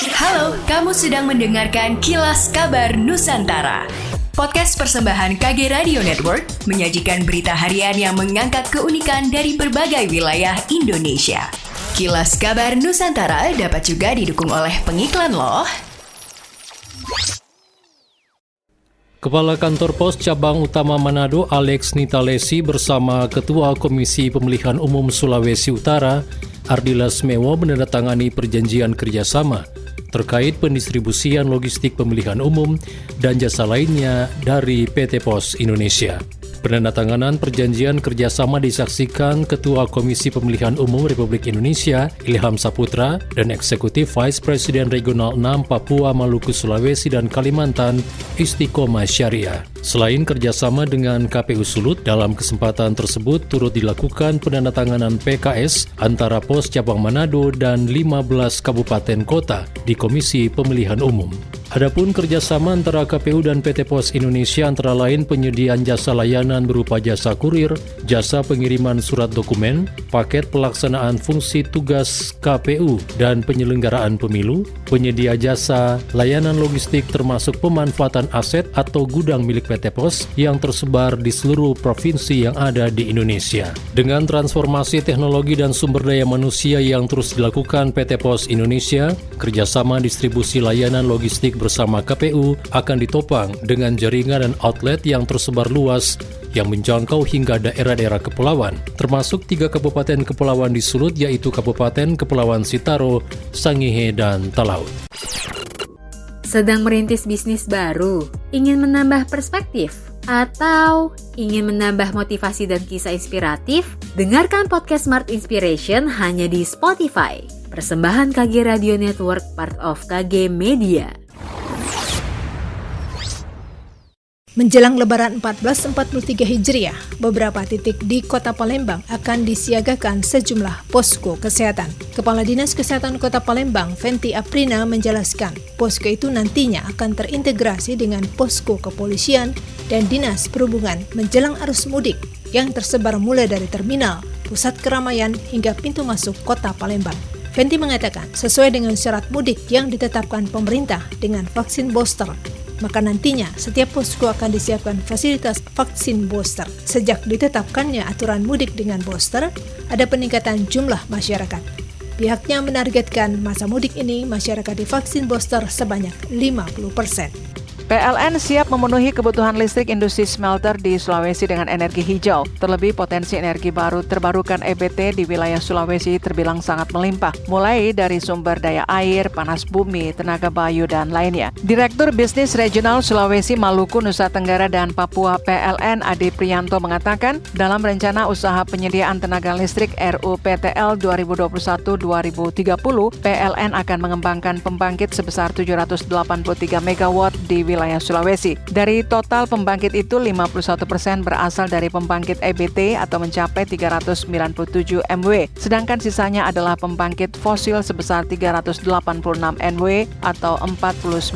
Halo, kamu sedang mendengarkan Kilas Kabar Nusantara. Podcast persembahan KG Radio Network menyajikan berita harian yang mengangkat keunikan dari berbagai wilayah Indonesia. Kilas Kabar Nusantara dapat juga didukung oleh pengiklan loh. Kepala Kantor Pos Cabang Utama Manado Alex Nitalesi bersama Ketua Komisi Pemilihan Umum Sulawesi Utara Ardila Smewo menandatangani perjanjian kerjasama terkait pendistribusian logistik pemilihan umum dan jasa lainnya dari PT Pos Indonesia. Penandatanganan perjanjian kerjasama disaksikan Ketua Komisi Pemilihan Umum Republik Indonesia Ilham Saputra dan Eksekutif Vice President Regional 6 Papua, Maluku, Sulawesi, dan Kalimantan Istiqomah Syariah. Selain kerjasama dengan KPU Sulut, dalam kesempatan tersebut turut dilakukan penandatanganan PKS antara Pos Cabang Manado dan 15 kabupaten kota di Komisi Pemilihan Umum. Adapun kerjasama antara KPU dan PT Pos Indonesia antara lain penyediaan jasa layanan berupa jasa kurir, jasa pengiriman surat dokumen, paket pelaksanaan fungsi tugas KPU dan penyelenggaraan pemilu, penyedia jasa layanan logistik termasuk pemanfaatan aset atau gudang milik PT Pos yang tersebar di seluruh provinsi yang ada di Indonesia. Dengan transformasi teknologi dan sumber daya manusia yang terus dilakukan PT Pos Indonesia, kerjasama distribusi layanan logistik bersama KPU akan ditopang dengan jaringan dan outlet yang tersebar luas yang menjangkau hingga daerah-daerah kepulauan, termasuk 3 kabupaten kepulauan di Sulut yaitu Kabupaten Kepulauan Sitaro, Sangihe, dan Talaut. Sedang merintis bisnis baru, ingin menambah perspektif, atau ingin menambah motivasi dan kisah inspiratif? Dengarkan podcast Smart Inspiration hanya di Spotify. Persembahan KG Radio Network, part of KG Media. Menjelang Lebaran 1443 Hijriah, beberapa titik di Kota Palembang akan disiagakan sejumlah posko kesehatan. Kepala Dinas Kesehatan Kota Palembang, Fenty Aprina, menjelaskan, posko itu nantinya akan terintegrasi dengan posko kepolisian dan Dinas Perhubungan menjelang arus mudik yang tersebar mulai dari terminal, pusat keramaian hingga pintu masuk Kota Palembang. Fenty mengatakan, sesuai dengan syarat mudik yang ditetapkan pemerintah dengan vaksin booster, maka nantinya setiap posko akan disiapkan fasilitas vaksin booster. Sejak ditetapkannya aturan mudik dengan booster, ada peningkatan jumlah masyarakat. Pihaknya menargetkan masa mudik ini masyarakat divaksin booster sebanyak 50%. PLN siap memenuhi kebutuhan listrik industri smelter di Sulawesi dengan energi hijau. Terlebih potensi energi baru terbarukan EBT di wilayah Sulawesi terbilang sangat melimpah, mulai dari sumber daya air, panas bumi, tenaga bayu, dan lainnya. Direktur Bisnis Regional Sulawesi, Maluku, Nusa Tenggara, dan Papua PLN Adi Priyanto mengatakan, dalam rencana usaha penyediaan tenaga listrik RUPTL 2021-2030, PLN akan mengembangkan pembangkit sebesar 783 MW di wilayah Sulawesi. Dari total pembangkit itu, 51% berasal dari pembangkit EBT atau mencapai 397 MW, sedangkan sisanya adalah pembangkit fosil sebesar 386 MW atau 49%.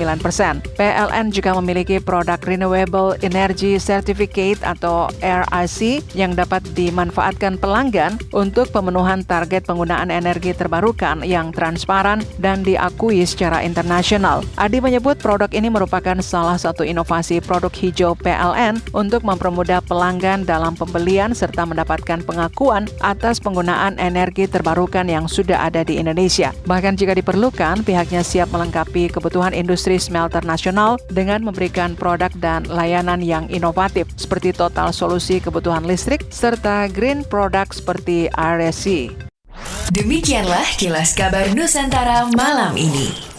PLN juga memiliki produk Renewable Energy Certificate atau REC yang dapat dimanfaatkan pelanggan untuk pemenuhan target penggunaan energi terbarukan yang transparan dan diakui secara internasional. Adi menyebut produk ini merupakan salah satu inovasi produk hijau PLN untuk mempermudah pelanggan dalam pembelian serta mendapatkan pengakuan atas penggunaan energi terbarukan yang sudah ada di Indonesia. Bahkan jika diperlukan, pihaknya siap melengkapi kebutuhan industri smelter nasional dengan memberikan produk dan layanan yang inovatif seperti total solusi kebutuhan listrik serta green product seperti REC. Demikianlah Kilas Kabar Nusantara malam ini.